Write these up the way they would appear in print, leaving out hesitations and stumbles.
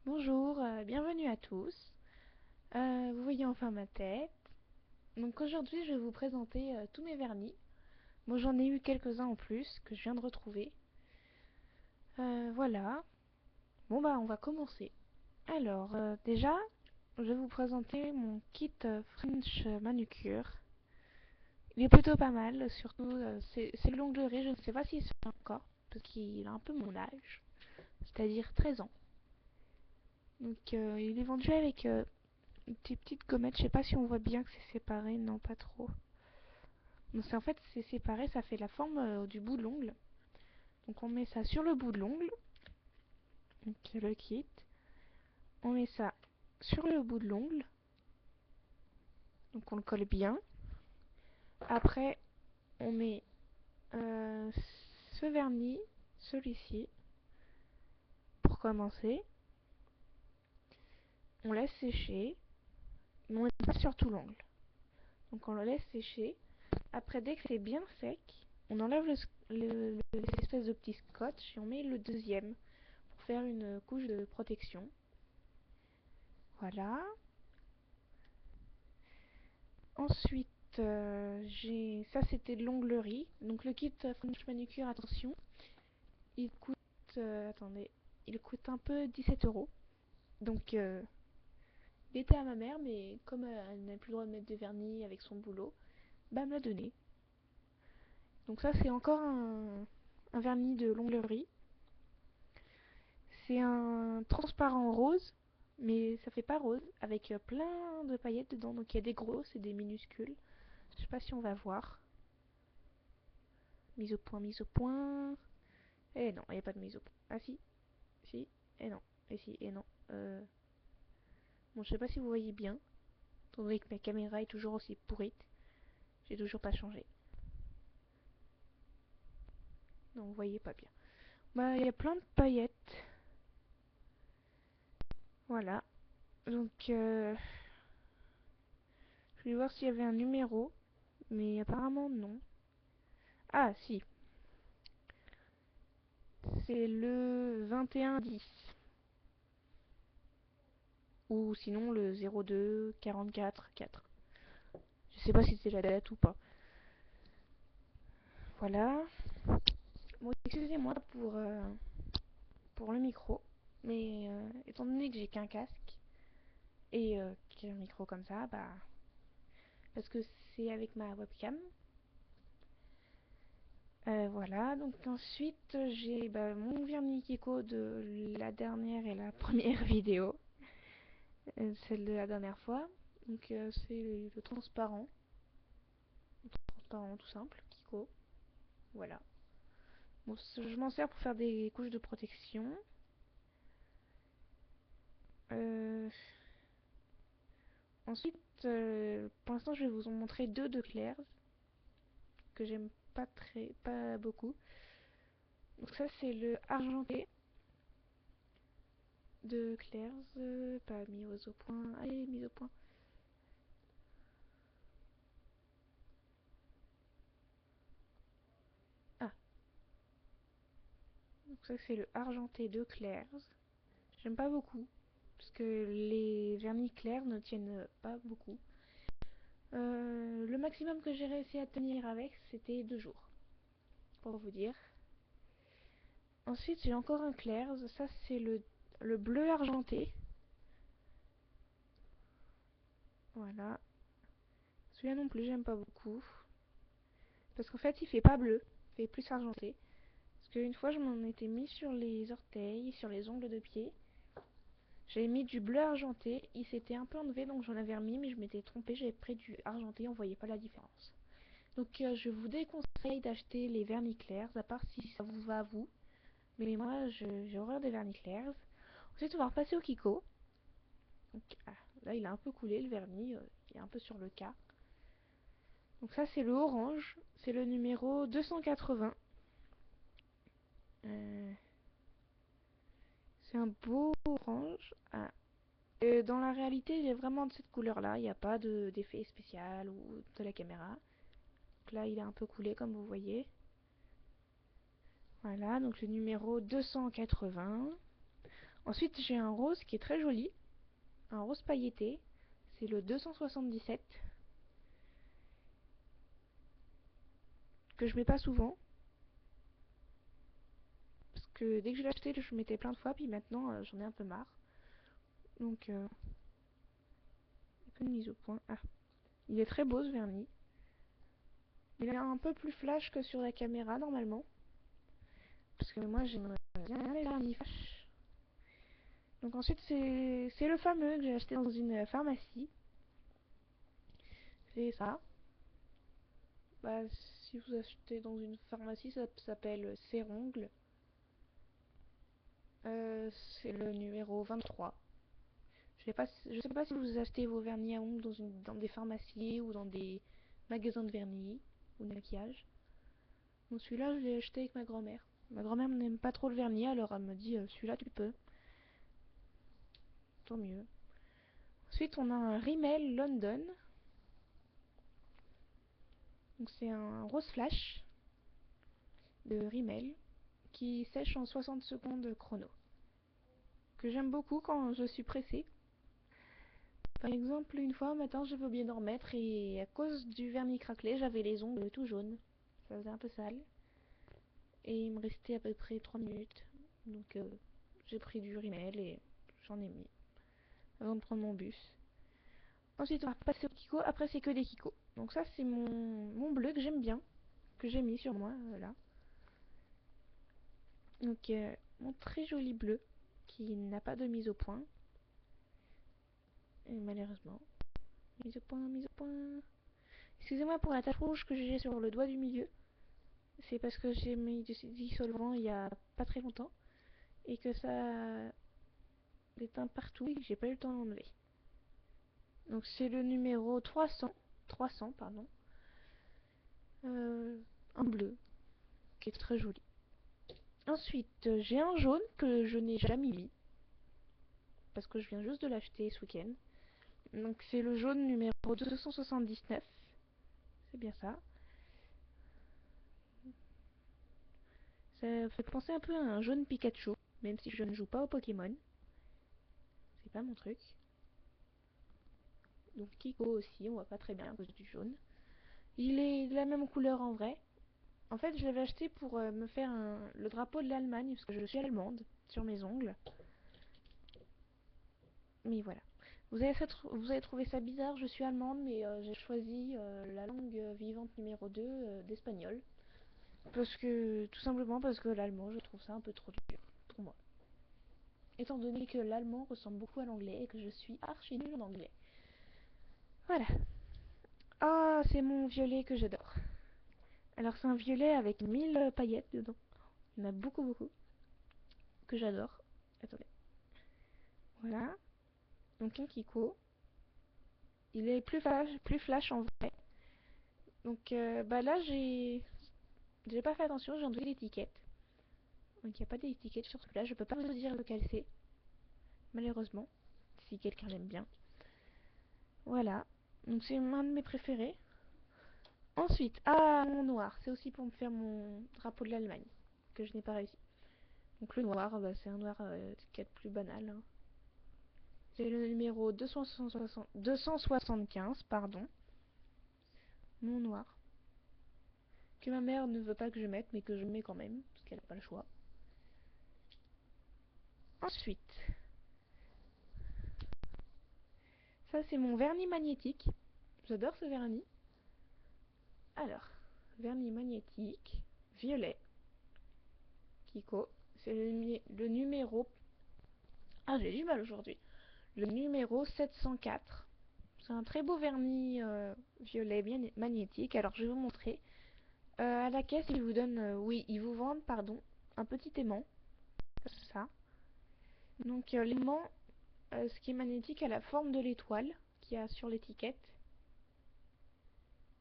Bonjour, bienvenue à tous. Vous voyez enfin ma tête. Donc aujourd'hui, je vais vous présenter tous mes vernis. Moi, j'en ai eu quelques-uns en plus que je viens de retrouver. Voilà. Bon bah, on va commencer. Alors, déjà, je vais vous présenter mon kit French manucure. Il est plutôt pas mal, surtout c'est le l'onglerie. Je ne sais pas s'il se fait encore parce qu'il a un peu mon âge, c'est-à-dire 13 ans. Donc, il est vendu avec des petites gommettes. Je sais pas si on voit bien que c'est séparé, non pas trop. Donc en fait c'est séparé, ça fait la forme du bout de l'ongle. Donc on met ça sur le bout de l'ongle, donc le kit. On met ça sur le bout de l'ongle, donc on le colle bien. Après on met ce vernis, celui-ci, pour commencer. On laisse sécher, mais on ne met pas sur tout l'ongle. Donc on le laisse sécher. Après dès que c'est bien sec, on enlève l'espèce de petit scotch et on met le deuxième pour faire une couche de protection. Voilà. Ensuite, ça c'était de l'onglerie. Donc le kit French Manicure, attention, il coûte, attendez, il coûte un peu 17 €. Donc il était à ma mère, mais comme elle n'a plus le droit de mettre de vernis avec son boulot, bah elle me l'a donné. Donc ça c'est encore un vernis de l'onglerie. C'est un transparent rose, mais ça fait pas rose, avec plein de paillettes dedans. Donc il y a des grosses et des minuscules. Je sais pas si on va voir. Mise au point, mise au point. Eh non, il n'y a pas de mise au point. Ah si, si, et non, et si, et non. Bon, je sais pas si vous voyez bien, étant donné que ma caméra est toujours aussi pourrite. J'ai toujours pas changé. Donc vous voyez pas bien. Bah, il y a plein de paillettes. Voilà. Donc, je vais voir s'il y avait un numéro, mais apparemment non. Ah, si. C'est le 2110. Ou sinon le 02 44 4. Je sais pas si c'est la date ou pas. Voilà. Bon, excusez-moi pour le micro, mais étant donné que j'ai qu'un casque et qu'un micro comme ça, bah, parce que c'est avec ma webcam. Voilà, donc ensuite j'ai mon vernis Kiko de la dernière et la première vidéo, celle de la dernière fois. Donc c'est le transparent tout simple, Kiko. Voilà. Bon, je m'en sers pour faire des couches de protection. Euh, Ensuite, pour l'instant, je vais vous en montrer deux de Claire's que j'aime pas beaucoup. Donc ça, c'est le argenté de Claire's, pas mis au point. Allez, mis au point. Ah, donc ça, c'est le argenté de Claire's. J'aime pas beaucoup parce que les vernis Claire's ne tiennent pas beaucoup. Le maximum que j'ai réussi à tenir avec, c'était 2 jours, pour vous dire. Ensuite, j'ai encore un Claire's. Ça, c'est le bleu argenté. Voilà. Celui-là non plus, j'aime pas beaucoup. Parce qu'en fait, il fait pas bleu. Il fait plus argenté. Parce qu'une fois, je m'en étais mis sur les orteils, sur les ongles de pied. J'avais mis du bleu argenté. Il s'était un peu enlevé, donc j'en avais remis. Mais je m'étais trompée. J'avais pris du argenté. On voyait pas la différence. Donc, je vous déconseille d'acheter les vernis clairs. À part si ça vous va à vous. Mais moi, j'ai horreur des vernis clairs. Ensuite, on va repasser au Kiko. Donc, là, il a un peu coulé le vernis. Il est un peu sur le cas. Donc ça, c'est le orange. C'est le numéro 280. Euh, c'est un beau orange. Dans la réalité, il est vraiment de cette couleur-là. Il n'y a pas d'effet spécial ou de la caméra. Donc là, il est un peu coulé, comme vous voyez. Voilà, donc le numéro 280. Ensuite, j'ai un rose qui est très joli, un rose pailleté. C'est le 277, que je mets pas souvent. Parce que dès que je l'ai acheté, je mettais plein de fois, puis maintenant j'en ai un peu marre. Donc, une mise au point. Ah, il est très beau ce vernis. Il est un peu plus flash que sur la caméra normalement. Parce que moi j'aime bien les vernis flash. Donc ensuite c'est le fameux que j'ai acheté dans une pharmacie. C'est ça. Bah, si vous achetez dans une pharmacie, ça s'appelle Cérongle. C'est le numéro 23. Je sais pas si vous achetez vos vernis à ongles dans des pharmacies ou dans des magasins de vernis ou de maquillage. Bon, celui-là, je l'ai acheté avec ma grand-mère. Ma grand-mère n'aime pas trop le vernis, alors elle me dit celui-là, tu peux. Tant mieux. Ensuite, on a un Rimmel London. Donc, c'est un rose flash de Rimmel qui sèche en 60 secondes chrono. Que j'aime beaucoup quand je suis pressée. Par exemple, une fois, un matin, j'avais oublié d'en remettre et à cause du vernis craquelé, j'avais les ongles tout jaunes. Ça faisait un peu sale. Et il me restait à peu près 3 minutes. Donc, j'ai pris du Rimmel et j'en ai mis avant de prendre mon bus. Ensuite, on va passer au Kiko. Après, c'est que des Kiko. Donc ça, c'est mon bleu que j'aime bien, que j'ai mis sur moi, là. Donc, mon très joli bleu, qui n'a pas de mise au point. Et malheureusement. Mise au point, mise au point. Excusez-moi pour la tache rouge que j'ai sur le doigt du milieu. C'est parce que j'ai mis du dissolvant il y a pas très longtemps. Et que ça déteint partout et que j'ai pas eu le temps d'enlever. Donc c'est le numéro 300 pardon. Un bleu, qui est très joli. Ensuite, j'ai un jaune que je n'ai jamais mis, parce que je viens juste de l'acheter ce week-end. Donc c'est le jaune numéro 279, c'est bien ça. Ça fait penser un peu à un jaune Pikachu, même si je ne joue pas au Pokémon. C'est pas mon truc. Donc Kiko aussi, on voit pas très bien à cause du jaune. Il est de la même couleur en vrai. En fait, je l'avais acheté pour me faire le drapeau de l'Allemagne, parce que je suis allemande, sur mes ongles. Mais voilà. Vous allez trouver ça bizarre, je suis allemande, mais j'ai choisi la langue vivante numéro 2 d'espagnol. Tout simplement parce que l'allemand, je trouve ça un peu trop dur pour moi. Étant donné que l'allemand ressemble beaucoup à l'anglais et que je suis archi nulle en anglais. Voilà. Ah, c'est mon violet que j'adore. Alors c'est un violet avec 1000 paillettes dedans. Il y en a beaucoup, beaucoup. Que j'adore. Attendez. Voilà. Donc un Kiko. Il est plus flash en vrai. Donc bah là j'ai pas fait attention, j'ai enlevé l'étiquette. Donc il n'y a pas d'étiquette sur celui-là, je peux pas vous dire lequel c'est. Malheureusement. Si quelqu'un l'aime bien. Voilà. Donc c'est un de mes préférés. Ensuite, mon noir. C'est aussi pour me faire mon drapeau de l'Allemagne. Que je n'ai pas réussi. Donc le noir, bah, c'est un noir qui est plus banal. Hein. C'est le numéro 275, pardon. Mon noir. Que ma mère ne veut pas que je mette, mais que je mets quand même. Parce qu'elle n'a pas le choix. Ensuite, ça c'est mon vernis magnétique. J'adore ce vernis. Alors, vernis magnétique, violet, Kiko. C'est le numéro... Ah, j'ai du mal aujourd'hui. Le numéro 704. C'est un très beau vernis violet bien magnétique. Alors, je vais vous montrer. À la caisse, ils vous donnent... oui, ils vous vendent, pardon, un petit aimant. C'est ça. Donc, l'aimant, ce qui est magnétique, a la forme de l'étoile qu'il y a sur l'étiquette.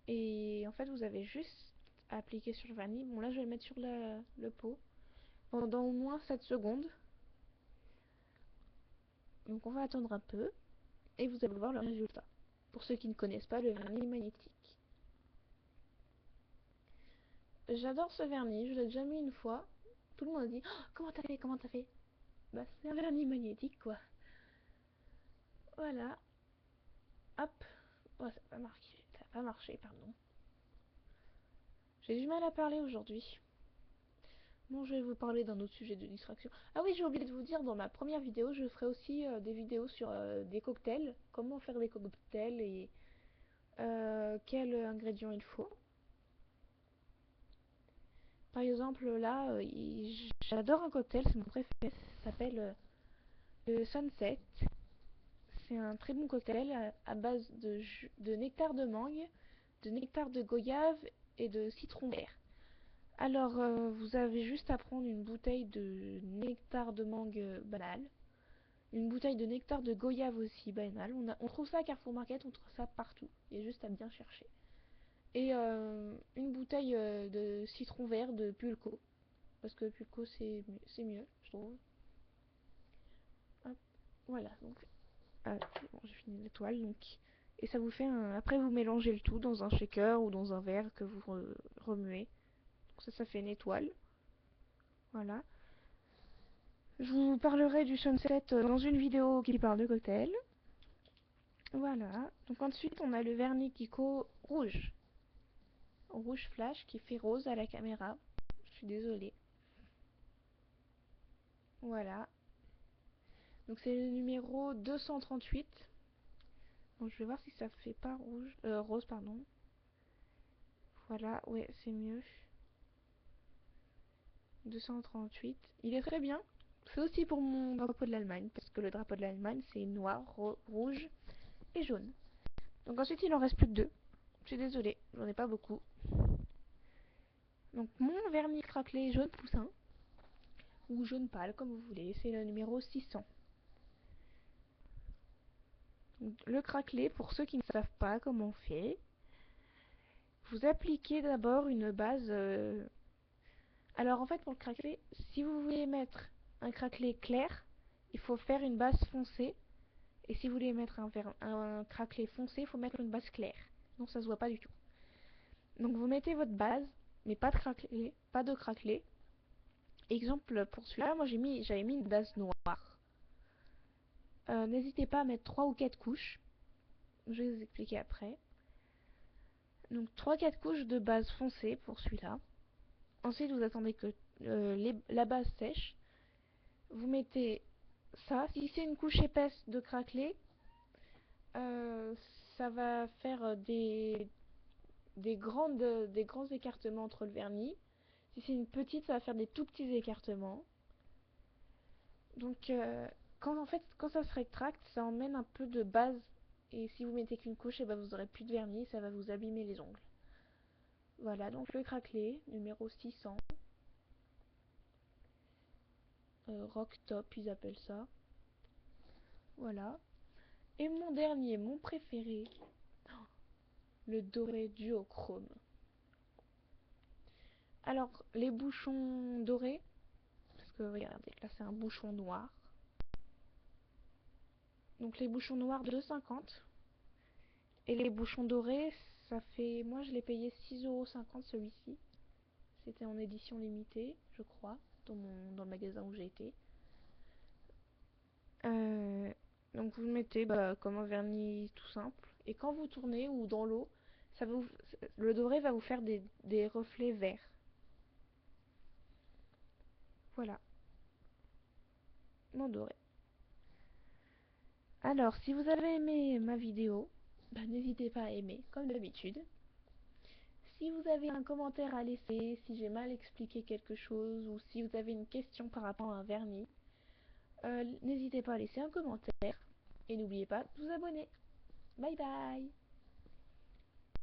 Et en fait, vous avez juste à appliquer sur le vernis. Bon, là, je vais le mettre sur le pot pendant au moins 7 secondes. Donc, on va attendre un peu et vous allez voir le résultat. Pour ceux qui ne connaissent pas le vernis magnétique. J'adore ce vernis, je l'ai déjà mis une fois. Tout le monde dit oh, comment t'as fait? Comment t'as fait? bah, c'est un vernis magnétique quoi. Voilà, hop. Oh, ça n'a pas marqué, ça n'a pas marché, pardon. J'ai du mal à parler aujourd'hui. Bon, je vais vous parler d'un autre sujet de distraction. Ah oui, j'ai oublié de vous dire, dans ma première vidéo, je ferai aussi des vidéos sur des cocktails. Comment faire des cocktails et quels ingrédients il faut. Par exemple, là, j'adore un cocktail, c'est mon préféré. Ça s'appelle le Sunset. C'est un très bon cocktail à base de nectar de mangue, de nectar de goyave et de citron vert. Alors, vous avez juste à prendre une bouteille de nectar de mangue banal, une bouteille de nectar de goyave aussi banal. On trouve ça à Carrefour Market, on trouve ça partout. Il y a juste à bien chercher. Et une bouteille de citron vert de Pulco. Parce que Pulco c'est mieux, je trouve. Hop, voilà, donc bon, j'ai fini l'étoile. Donc, et ça vous fait un. Après, vous mélangez le tout dans un shaker ou dans un verre que vous remuez. Donc ça fait une étoile. Voilà. Je vous parlerai du sunset dans une vidéo qui parle de cocktail. Voilà. Donc ensuite, on a le vernis Kiko rouge. Rouge flash qui fait rose à la caméra. Je suis désolée. Voilà. Donc c'est le numéro 238. Bon, je vais voir si ça fait pas rouge. Rose, pardon. Voilà, ouais, c'est mieux. 238. Il est très bien. C'est aussi pour mon drapeau de l'Allemagne, parce que le drapeau de l'Allemagne, c'est noir, rouge et jaune. Donc ensuite, il en reste plus que deux. Je suis désolée, j'en ai pas beaucoup. Donc mon vernis craquelé jaune poussin, ou jaune pâle, comme vous voulez, c'est le numéro 600. Donc, le craquelé, pour ceux qui ne savent pas comment on fait, vous appliquez d'abord une base... Alors en fait, pour le craquelé, si vous voulez mettre un craquelé clair, il faut faire une base foncée. Et si vous voulez mettre un craquelé foncé, il faut mettre une base claire. Donc ça se voit pas du tout. Donc vous mettez votre base, mais pas de craquelé, pas de craquelé. Exemple pour celui-là, moi j'avais mis une base noire. N'hésitez pas à mettre 3 ou 4 couches. Je vais vous expliquer après. Donc 3-4 couches de base foncée pour celui-là. Ensuite vous attendez que la base sèche. Vous mettez ça. Si c'est une couche épaisse de craquelé, ça va faire des grands écartements entre le vernis. Si c'est une petite, ça va faire des tout petits écartements. Donc quand ça se rétracte, ça emmène un peu de base. Et si vous mettez qu'une couche, et ben vous aurez plus de vernis, ça va vous abîmer les ongles. Voilà, donc le craquelé, numéro 600. Rock top, ils appellent ça. Voilà. Et mon dernier, mon préféré, le doré duochrome. Alors, les bouchons dorés, parce que regardez, là c'est un bouchon noir. Donc les bouchons noirs de 2,50. Et les bouchons dorés, ça fait... Moi je l'ai payé 6,50€ celui-ci. C'était en édition limitée, je crois, dans le magasin où j'ai été. Donc vous le mettez comme un vernis tout simple. Et quand vous tournez ou dans l'eau, le doré va vous faire des reflets verts. Voilà, mon doré. Alors, si vous avez aimé ma vidéo, n'hésitez pas à aimer, comme d'habitude. Si vous avez un commentaire à laisser, si j'ai mal expliqué quelque chose, ou si vous avez une question par rapport à un vernis, n'hésitez pas à laisser un commentaire. Et n'oubliez pas de vous abonner. Bye bye!